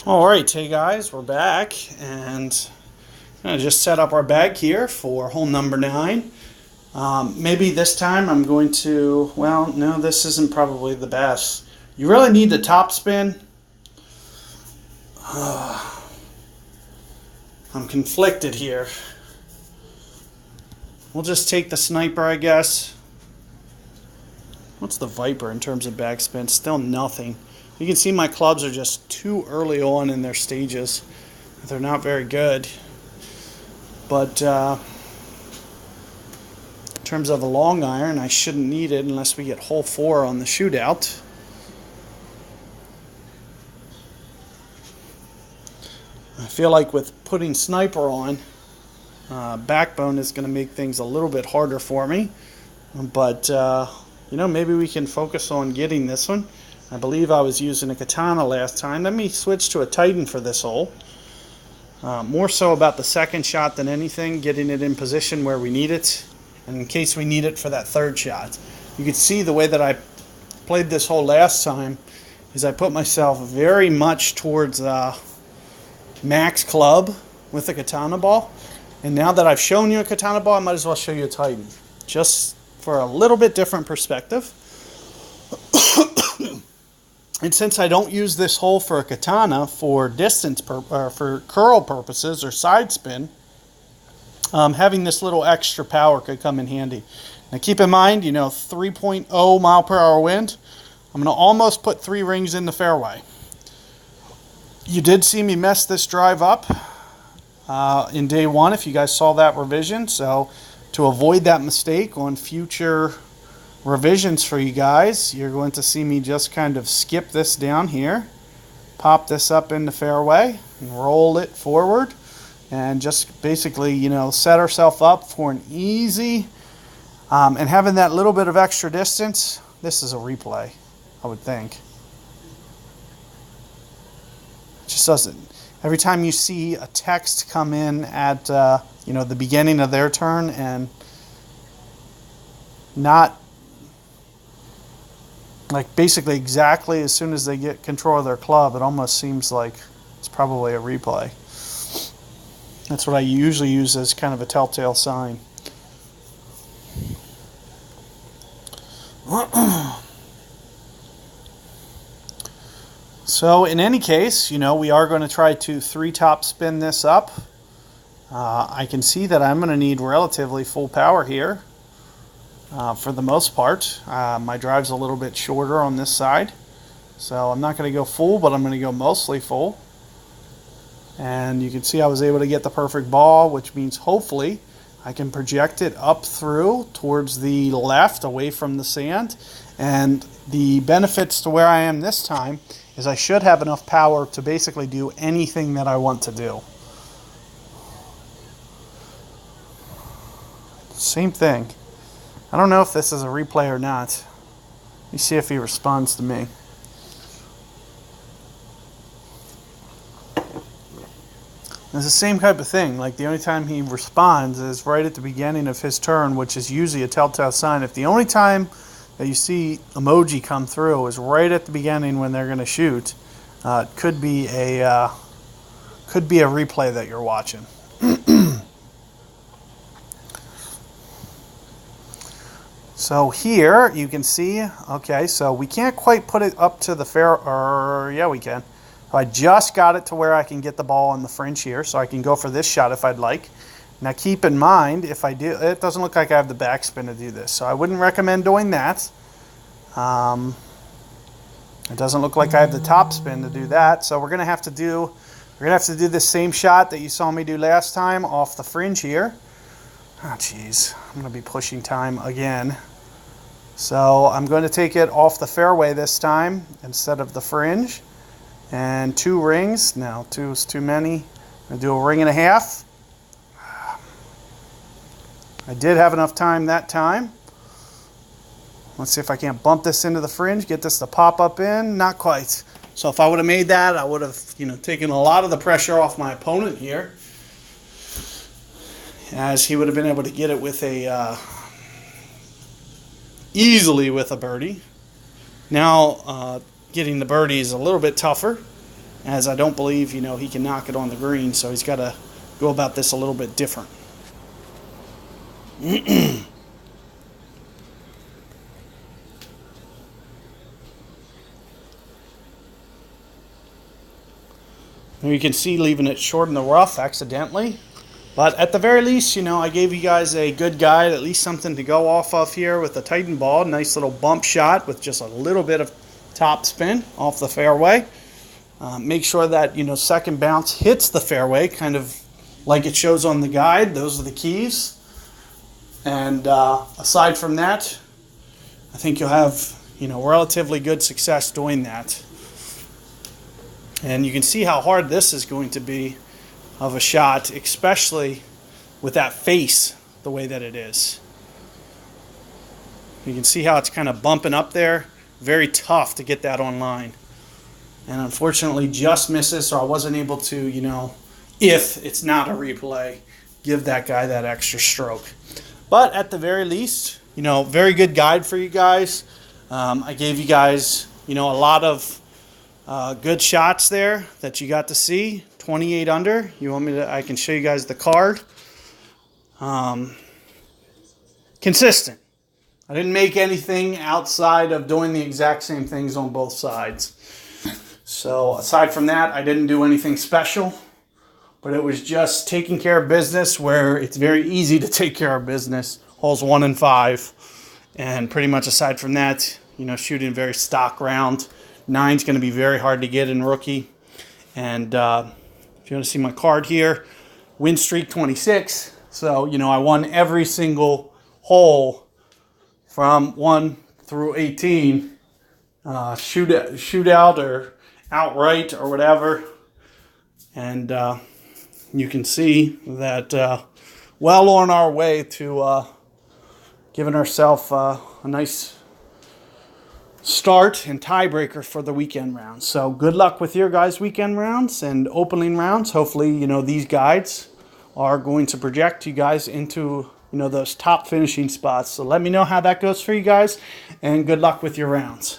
Alright, hey guys, we're back, and I'm going to just set up our bag here for hole number 9. Maybe this time I'm going to, well, no, this isn't probably the best. You really need the top spin. I'm conflicted here. We'll just take the sniper, I guess. What's the Viper in terms of backspin? Still nothing. You can see my clubs are just too early on in their stages. They're not very good. But in terms of a long iron, I shouldn't need it unless we get hole 4 on the shootout. I feel like with putting sniper on, backbone is going to make things a little bit harder for me. But, maybe we can focus on getting this one. I believe I was using a katana last time. Let me switch to a Titan for this hole. More so about the second shot than anything, getting it in position where we need it, and in case we need it for that third shot. You can see the way that I played this hole last time is I put myself very much towards max club with the katana ball. And now that I've shown you a katana ball, I might as well show you a Titan. Just for a little bit different perspective. And since I don't use this hole for a katana for distance for curl purposes or side spin, having this little extra power could come in handy. Now keep in mind, 3.0 mile per hour wind. I'm going to almost put 3 rings in the fairway. You did see me mess this drive up in day 1 if you guys saw that revision. So to avoid that mistake on future revisions for you guys, you're going to see me just kind of skip this down here, pop this up in the fairway, and roll it forward, and just basically, set ourselves up for an easy, and having that little bit of extra distance. This is a replay, I would think. It just doesn't. Every time you see a text come in at, the beginning of their turn and not like basically exactly as soon as they get control of their club, it almost seems like it's probably a replay. That's what I usually use as kind of a telltale sign. So in any case, we are going to try to 3-top spin this up. I can see that I'm going to need relatively full power here. For the most part, my drive's a little bit shorter on this side, so I'm not going to go full, but I'm going to go mostly full. And you can see I was able to get the perfect ball, which means hopefully I can project it up through towards the left away from the sand. And the benefits to where I am this time is I should have enough power to basically do anything that I want to do. Same thing. I don't know if this is a replay or not. Let me see if he responds to me. It's the same type of thing. Like the only time he responds is right at the beginning of his turn, which is usually a telltale sign. If the only time that you see emoji come through is right at the beginning when they're going to shoot, it could be a replay that you're watching. So here you can see, okay, so we can't quite put it up to the fair, or yeah, we can. I just got it to where I can get the ball on the fringe here, so I can go for this shot if I'd like. Now keep in mind, if I do, it doesn't look like I have the backspin to do this, so I wouldn't recommend doing that. It doesn't look like I have the top spin to do that, so we're gonna have to do the same shot that you saw me do last time off the fringe here. Oh, jeez, I'm going to be pushing time again. So I'm going to take it off the fairway this time instead of the fringe. And 2 rings. No, 2 is too many. I'm going to do a ring and a half. I did have enough time that time. Let's see if I can't bump this into the fringe, get this to pop up in. Not quite. So if I would have made that, I would have, taken a lot of the pressure off my opponent here, as he would have been able to get it with easily with a birdie. Now, getting the birdie is a little bit tougher. as I don't believe, he can knock it on the green, so he's got to go about this a little bit different. You can see leaving it short in the rough accidentally. But at the very least, I gave you guys a good guide, at least something to go off of here with the Titan ball. Nice little bump shot with just a little bit of top spin off the fairway. Make sure that, second bounce hits the fairway, kind of like it shows on the guide. Those are the keys. And aside from that, I think you'll have, relatively good success doing that. And you can see how hard this is going to be of a shot, especially with that face the way that it is. You can see how it's kind of bumping up there. Very tough to get that on line. And unfortunately just misses, so I wasn't able to, if it's not a replay, give that guy that extra stroke. But at the very least, very good guide for you guys. I gave you guys, a lot of good shots there that you got to see. 28 under. You want me to? I can show you guys the card. Consistent. I didn't make anything outside of doing the exact same things on both sides. So aside from that, I didn't do anything special. But it was just taking care of business where it's very easy to take care of business. Holes 1 and 5. And pretty much aside from that, shooting a very stock round. 9's going to be very hard to get in rookie. And if you want to see my card here, win streak 26. So, I won every single hole from 1 through 18. Shootout or outright or whatever. And you can see that well on our way to giving ourselves a nice start and tiebreaker for the weekend rounds. So good luck with your guys' weekend rounds and opening rounds. Hopefully, these guides are going to project you guys into, those top finishing spots. So let me know how that goes for you guys, and good luck with your rounds.